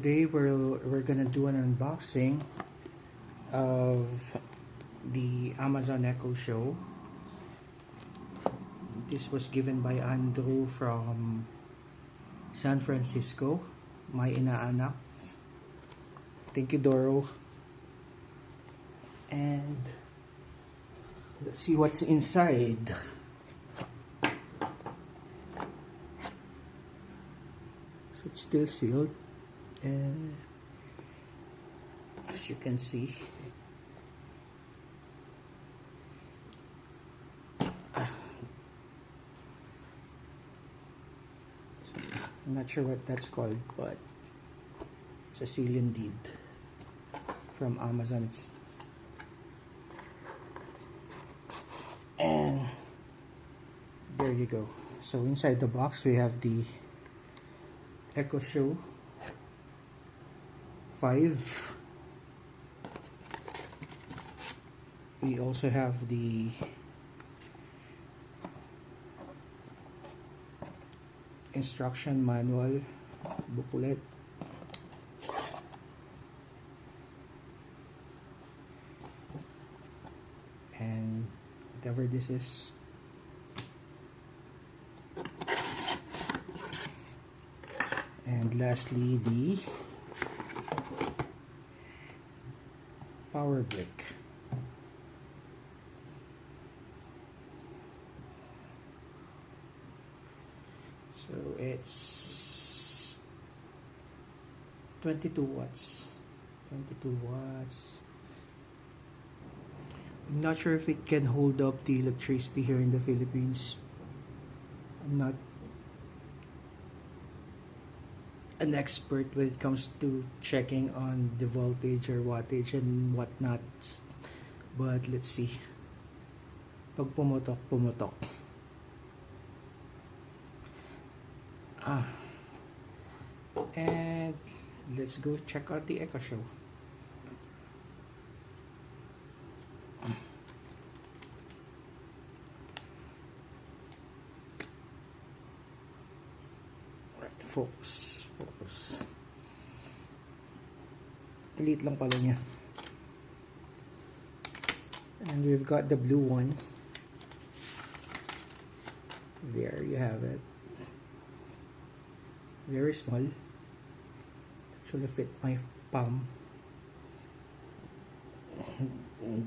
today we're gonna do an unboxing of the Amazon Echo Show. This was given by Andrew from San Francisco, my inaanak. Thank you, Doro. And let's see what's inside. So it's still sealed, and as you can see, I'm not sure what that's called, but it's a seal indeed from Amazon. And there you go. So inside the box we have the Echo Show 5. We also have the instruction manual booklet, and whatever this is. And lastly, the power brick. So it's 22 watts. 22 watts. I'm not sure if it can hold up the electricity here in the Philippines. I'm not an expert when it comes to checking on the voltage or wattage and whatnot, but let's see. Pag pumutok, pumutok. And let's go check out the Echo Show. Right, focus. Liit lang pala niya. And we've got the blue one. There you have it. Very small. Actually fit my palm.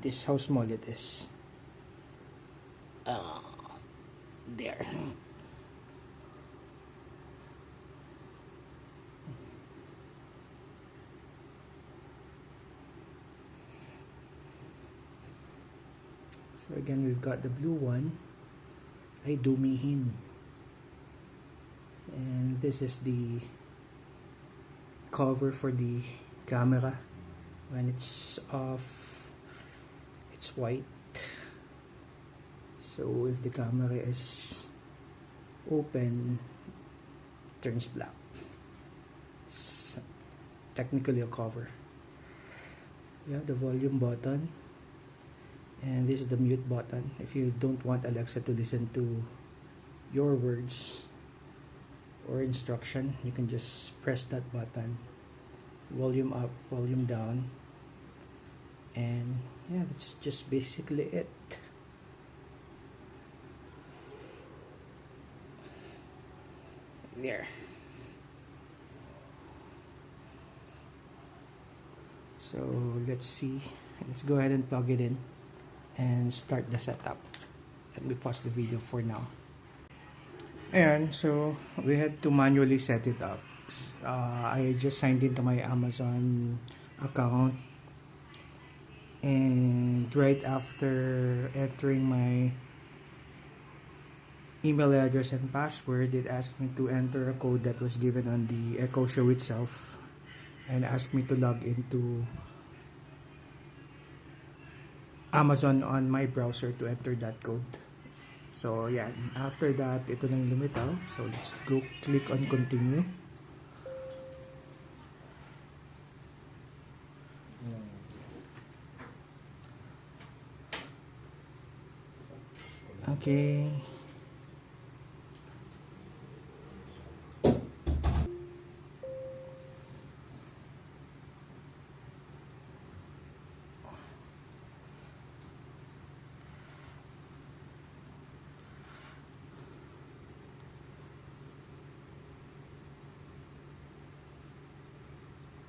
This is how small it is. There. So again, we've got the blue one, ay dumihin, and this is the cover for the camera. When it's off, it's white. So if the camera is open, it turns black. It's technically a cover. Yeah, the volume button. And this is the mute button. If you don't want Alexa to listen to your words or instruction, you can just press that button. Volume up, volume down. And yeah, that's just basically it. There. So let's see. Let's go ahead and plug it in and start the setup. Let me pause the video for now. And so we had to manually set it up. I just signed into my Amazon account, and right after entering my email address and password, it asked me to enter a code that was given on the Echo Show itself, and asked me to log into Amazon on my browser to enter that code. So yeah, after that, ito na yung lumitaw. So let's go click on continue. Okay.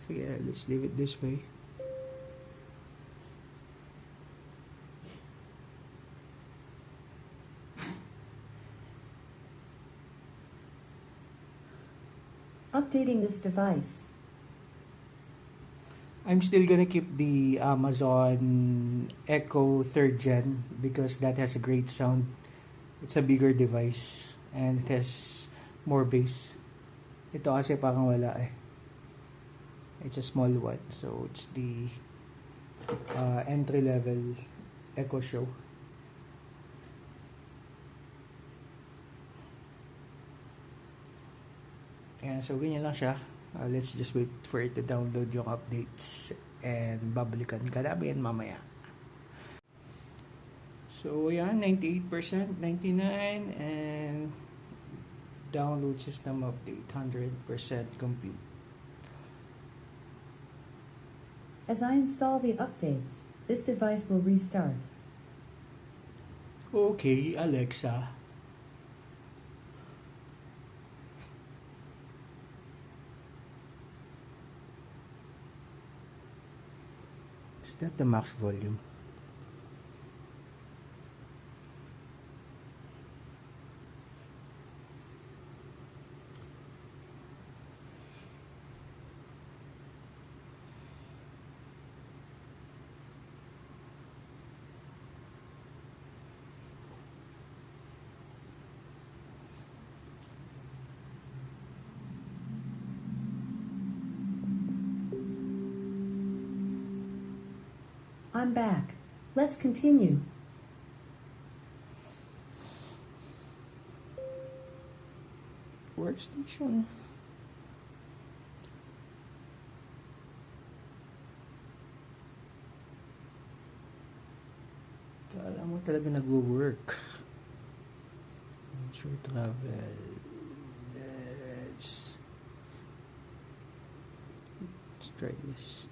So yeah, let's leave it this way. Updating this device. I'm still gonna keep the Amazon Echo 3rd Gen because that has a great sound. It's a bigger device and it has more bass. Ito kasi parang wala eh. It's a small one, so it's the entry level Echo Show. Ayan, so ganyan lang siya. Let's just wait for it to download yung updates and babalikan ka namin mamaya. So ayan, 98%, 99%, and download system update 100% complete. As I install the updates, this device will restart. Okay, Alexa. Is that the max volume? I'm back. Let's continue. Workstation. Kala mo talaga nag-work. Sure travel. Let's try this.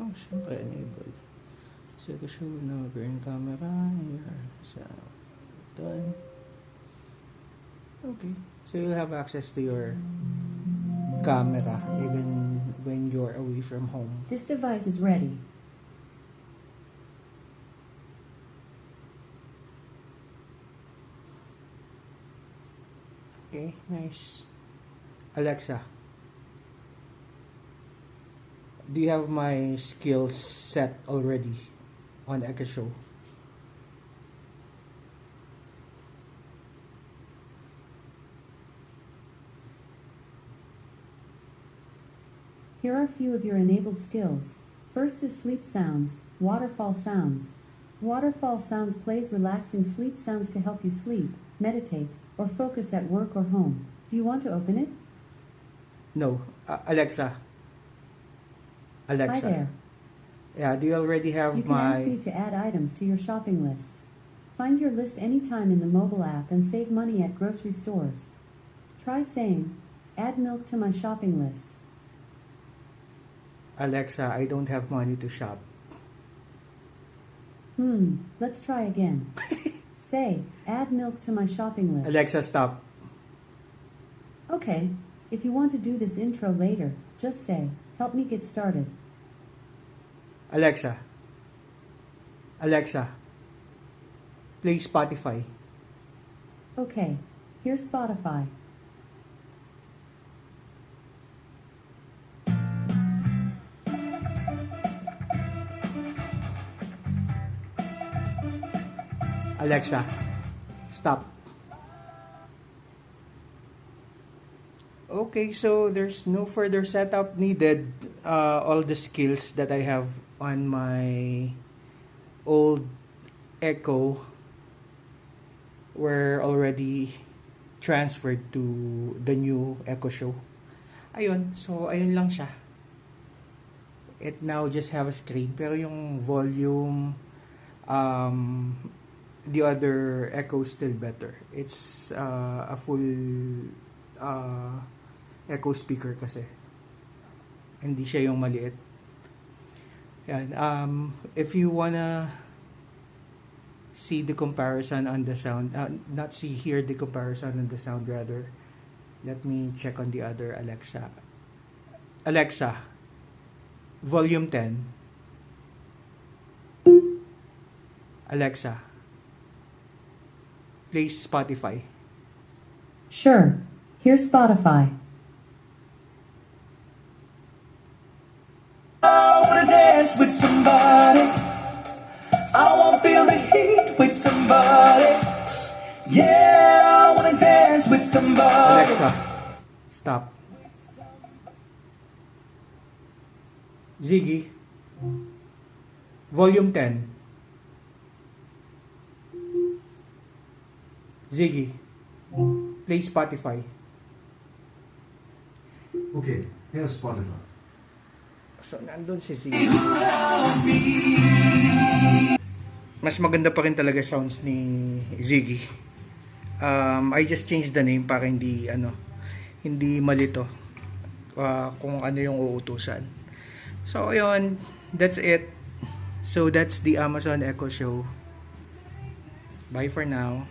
Oh, syempre enable. So, show na green camera here. So, done. Okay. So, you'll have access to your camera even when you're away from home. This device is ready. Okay, nice. Alexa, do you have my skills set already on Echo Show? Here are a few of your enabled skills. First is sleep sounds, waterfall sounds. Waterfall sounds plays relaxing sleep sounds to help you sleep, meditate, or focus at work or home. Do you want to open it? No. Alexa. Alexa. Hi there. Yeah, do you already have You can ask me to add items to your shopping list. Find your list anytime in the mobile app and save money at grocery stores. Try saying, add milk to my shopping list. Alexa, I don't have money to shop. Let's try again. Say, add milk to my shopping list. Alexa, stop. Okay, if you want to do this intro later, just say, help me get started. Alexa. Alexa, play Spotify. Okay, here's Spotify. Alexa, stop. Okay, so there's no further setup needed. All the skills that I have on my old Echo were already transferred to the new Echo Show. Ayun, so ayun lang siya. It now just have a screen, pero yung volume, the other Echo is still better. It's a full Echo speaker kasi. Hindi siya yung maliit. Yan. If you wanna see the comparison on the sound, not see, hear the comparison on the sound rather, let me check on the other Alexa. Alexa, volume 10. Alexa, play Spotify. Sure. Here's Spotify. I wanna dance with somebody. I wanna feel the heat with somebody. Yeah, I wanna dance with somebody. Alexa, stop. Ziggy, volume 10. Ziggy, play Spotify. Okay, here's Spotify. So, nandun si Ziggy. Mas maganda pa rin talaga sounds ni Ziggy. I just changed the name para hindi malito kung ano yung uutusan. So, ayun, that's it. So, that's the Amazon Echo Show. Bye for now.